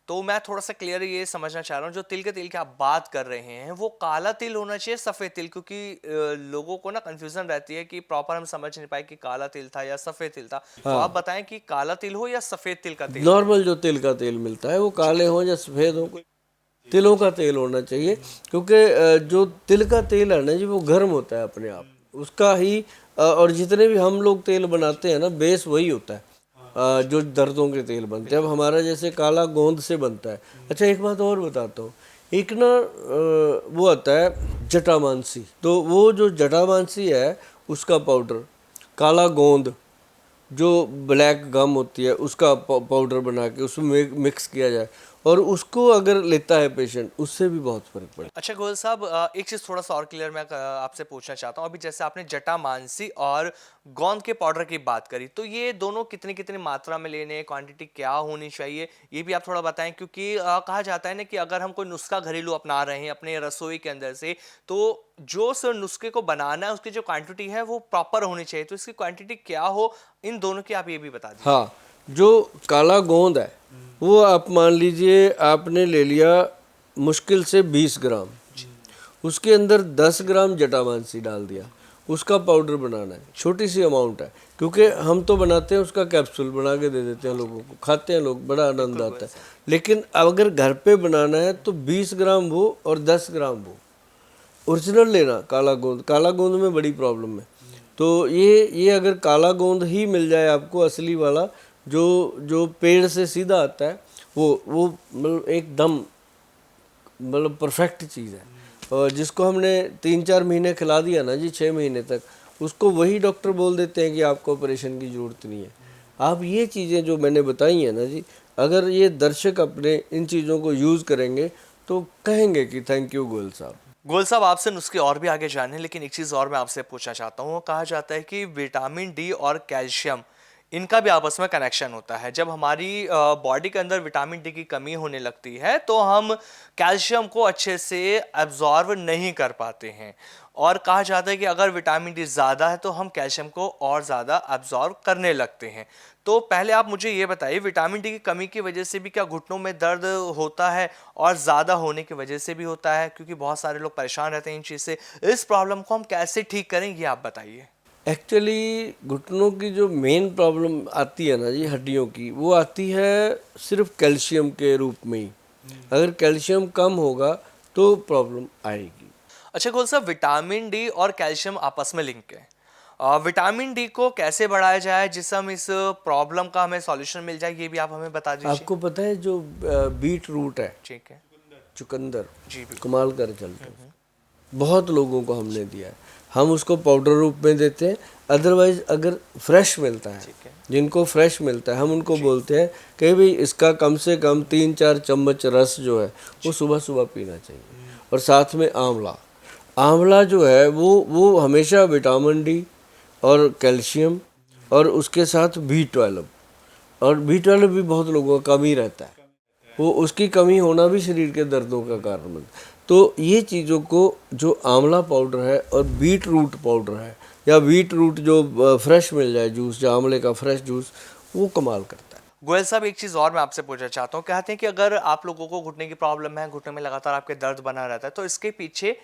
तो मैं थोड़ा सा क्लियर ये समझना चाह रहा हूँ, जो तिल के तेल की आप बात कर रहे हैं वो काला तिल होना चाहिए सफेद तिल, क्योंकि लोगों को ना कंफ्यूजन रहती है कि प्रॉपर हम समझ नहीं पाए कि काला तिल था या सफेद तिल था। तो आप हाँ, बताएं कि काला तिल हो या सफेद तिल का तेल हो। नॉर्मल जो तिल का तेल मिलता है वो जी काले हो या सफ़ेद हो, तिलों का तेल होना चाहिए। क्योंकि जो तिल का तेल है ना जी वो गर्म होता है अपने आप, उसका ही और जितने भी हम लोग तेल बनाते हैं ना बेस वही होता है। जो दर्दों के तेल बनते हैं, अब हमारा जैसे काला गोंद से बनता है। अच्छा एक बात और बताता हूँ, एक ना वो आता है जटामांसी, तो वो जो जटामांसी है उसका पाउडर, काला गोंद जो ब्लैक गम होती है उसका पाउडर बना के उसमें मिक्स किया जाए और उसको अगर लेता है पेशेंट, उससे भी बहुत फर्क पड़ता अच्छा गोयल साहब, एक चीज थोड़ा सा और क्लियर मैं आपसे पूछना चाहता हूँ। अभी जैसे आपने जटा मानसी और गोंद के पाउडर की बात करी, तो ये दोनों कितनी कितनी मात्रा में लेने, क्वांटिटी क्या होनी चाहिए, ये भी आप थोड़ा बताएं। क्योंकि कहा जाता है ना कि अगर हम कोई नुस्खा घरेलू अपना रहे हैं अपने रसोई के अंदर से, तो जो उस नुस्खे को बनाना है उसकी जो क्वांटिटी है वो प्रॉपर होनी चाहिए। तो इसकी क्वांटिटी क्या हो, इन दोनों की आप ये भी बता है। दीजिए। हाँ, जो काला गोंद है वो आप मान लीजिए आपने ले लिया मुश्किल से 20 ग्राम, उसके अंदर 10 ग्राम जटामांसी डाल दिया, उसका पाउडर बनाना है। छोटी सी अमाउंट है, क्योंकि हम तो बनाते हैं उसका कैप्सूल बना के दे देते हैं लोगों को, खाते हैं लोग, बड़ा आनंद बिल्कुल गोयल आता है। साहब। लेकिन अगर घर पे बनाना है तो 20 ग्राम वो और 10 ग्राम वो ओरिजिनल लेना। काला गोंद में बड़ी प्रॉब्लम है। तो ये अगर काला गोंद ही मिल जाए आपको असली वाला, जो जो पेड़ से सीधा आता है, वो मतलब एकदम मतलब परफेक्ट चीज़ है। और जिसको हमने 3-4 महीने खिला दिया ना जी, 6 महीने तक, उसको वही डॉक्टर बोल देते हैं कि आपको ऑपरेशन की ज़रूरत नहीं है। आप ये चीज़ें जो मैंने बताई हैं ना जी, अगर ये दर्शक अपने इन चीज़ों को यूज़ करेंगे तो कहेंगे कि थैंक यू गोयल साहब। गोयल साहब, आपसे नुस्खे और भी आगे जाने, लेकिन एक चीज़ और मैं आपसे पूछना चाहता हूँ। कहा जाता है कि विटामिन डी और कैल्शियम, इनका भी आपस में कनेक्शन होता है। जब हमारी बॉडी के अंदर विटामिन डी की कमी होने लगती है तो हम कैल्शियम को अच्छे से एब्जॉर्व नहीं कर पाते हैं। और कहा जाता है कि अगर विटामिन डी ज़्यादा है तो हम कैल्शियम को और ज़्यादा एब्जॉर्व करने लगते हैं। तो पहले आप मुझे ये बताइए, विटामिन डी की कमी की वजह से भी क्या घुटनों में दर्द होता है, और ज़्यादा होने की वजह से भी होता है? क्योंकि बहुत सारे लोग परेशान रहते हैं इन चीज़ से। इस प्रॉब्लम को हम कैसे ठीक करें, ये आप बताइए। एक्चुअली घुटनों की जो मेन प्रॉब्लम आती है ना जी हड्डियों की, वो आती है सिर्फ कैल्शियम के रूप में ही। अगर कैल्शियम कम होगा तो प्रॉब्लम आएगी। अच्छा गोल साहब, विटामिन डी और कैल्शियम आपस में लिंक है। विटामिन डी को कैसे बढ़ाया जाए जिससे हम इस प्रॉब्लम का हमें सॉल्यूशन मिल जाए, ये भी आप हमें बता दीजिए। आपको पता है जो बीट रूट है, ठीक है। चुकंदर, जी बिल्कुल। कमाल कर चलते हैं, बहुत लोगों को हमने दिया है। हम उसको पाउडर रूप में देते हैं। अदरवाइज अगर फ्रेश मिलता है, ठीक है। जिनको फ्रेश मिलता है, हम उनको जी। बोलते हैं कि भाई इसका कम से कम 3-4 चम्मच रस जो है वो सुबह सुबह पीना चाहिए। और साथ में आंवला, आंवला जो है वो हमेशा विटामिन डी और कैल्शियम और उसके साथ B12, और B12 भी बहुत लोगों का कमी रहता है, वो उसकी कमी होना भी शरीर के दर्दों का कारण बनता है। तो ये चीज़ों को, जो आंवला पाउडर है और बीट रूट पाउडर है, या बीट रूट जो फ्रेश मिल जाए जूस, जो आंवले का फ्रेश जूस, वो कमाल करता है। गोयल साहब, एक चीज़ और मैं आपसे पूछना चाहता हूँ। कहते हैं कि अगर आप लोगों को घुटने की प्रॉब्लम है, घुटने में लगातार आपके दर्द बना रहता है, तो इसके पीछे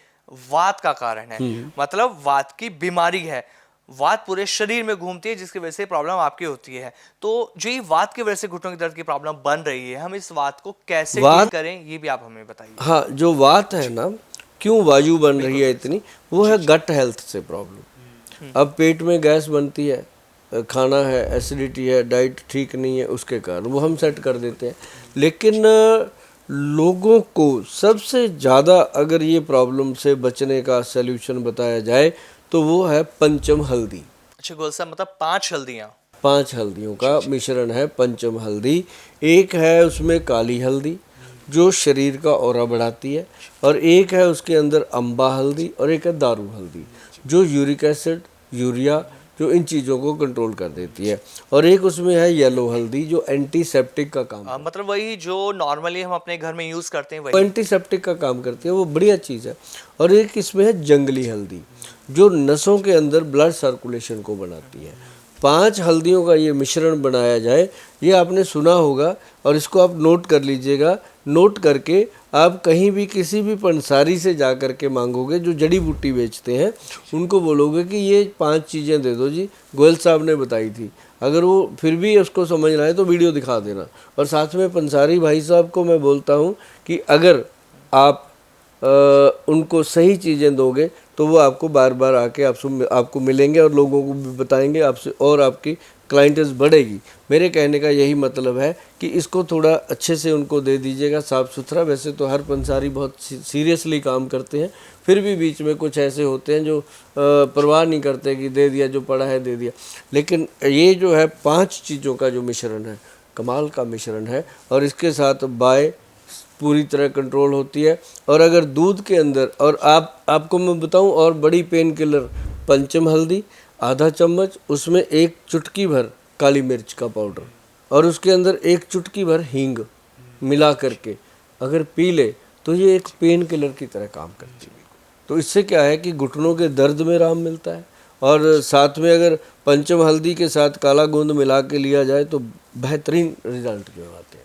वात का कारण है, मतलब वात की बीमारी है। वात पूरे शरीर में घूमती है जिसकी वजह से प्रॉब्लम आपकी होती है। तो जो ये वात की वजह से घुटनों के दर्द की प्रॉब्लम बन रही है, हम इस वात को कैसे डील वात, करें, ये भी आप हमें बताइए। हाँ, जो वात है जी ना, क्यों वायु बन रही बिल्कुल है गोयल इतनी, साहब। वो जी है जी। गट हेल्थ से प्रॉब्लम। अब पेट में गैस बनती है, खाना है, एसिडिटी है, डाइट ठीक नहीं है, उसके कारण वो हम सेट कर देते हैं। लेकिन लोगों को सबसे ज़्यादा अगर ये प्रॉब्लम से बचने का सल्यूशन बताया जाए तो वो है पंचम हल्दी। अच्छा गोयल साहब, मतलब 5 हल्दियाँ। 5 हल्दियों जी का जी। मिश्रण है पंचम हल्दी। एक है उसमें काली हल्दी जो शरीर का ऑरा बढ़ाती है, और एक है उसके अंदर अम्बा हल्दी, और एक है दारू हल्दी जो यूरिक एसिड, यूरिया, जो इन चीज़ों को कंट्रोल कर देती है, और एक उसमें है येलो हल्दी जो एंटीसेप्टिक का काम करती मतलब वही जो नॉर्मली हम अपने घर में यूज़ करते हैं है। वो वही। एंटीसेप्टिक का काम करती है, वो बढ़िया चीज़ है। और एक इसमें है जंगली हल्दी जो नसों के अंदर ब्लड सर्कुलेशन को बनाती है। 5 हल्दियों का ये मिश्रण बनाया जाए, ये आपने सुना होगा और इसको आप नोट कर लीजिएगा। नोट करके आप कहीं भी किसी भी पंसारी से जा कर के मांगोगे, जो जड़ी बूटी बेचते हैं, उनको बोलोगे कि ये 5 चीज़ें दे दो जी, गोयल साहब ने बताई थी। अगर वो फिर भी उसको समझ रहा है तो वीडियो दिखा देना। और साथ में पंसारी भाई साहब को मैं बोलता हूँ कि अगर आप उनको सही चीज़ें दोगे तो वो आपको बार बार आके आपको मिलेंगे और लोगों को भी बताएंगे आपसे, और आपकी क्लाइंटेस बढ़ेगी। मेरे कहने का यही मतलब है कि इसको थोड़ा अच्छे से उनको दे दीजिएगा, साफ़ सुथरा। वैसे तो हर पंसारी बहुत सीरियसली काम करते हैं, फिर भी बीच में कुछ ऐसे होते हैं जो परवाह नहीं करते कि दे दिया, जो पड़ा है दे दिया। लेकिन ये जो है 5 चीज़ों का जो मिश्रण है, कमाल का मिश्रण है, और इसके साथ बाय पूरी तरह कंट्रोल होती है। और अगर दूध के अंदर, और आपको मैं बताऊं, और बड़ी पेन किलर पंचम हल्दी आधा चम्मच, उसमें 1 चुटकी भर काली मिर्च का पाउडर, और उसके अंदर 1 चुटकी भर हींग मिला करके अगर पी ले तो ये एक पेन किलर की तरह काम करती है। तो इससे क्या है कि घुटनों के दर्द में आराम मिलता है, और साथ में अगर पंचम हल्दी के साथ काला गोंद मिला के लिया जाए तो बेहतरीन रिजल्ट जो आते हैं।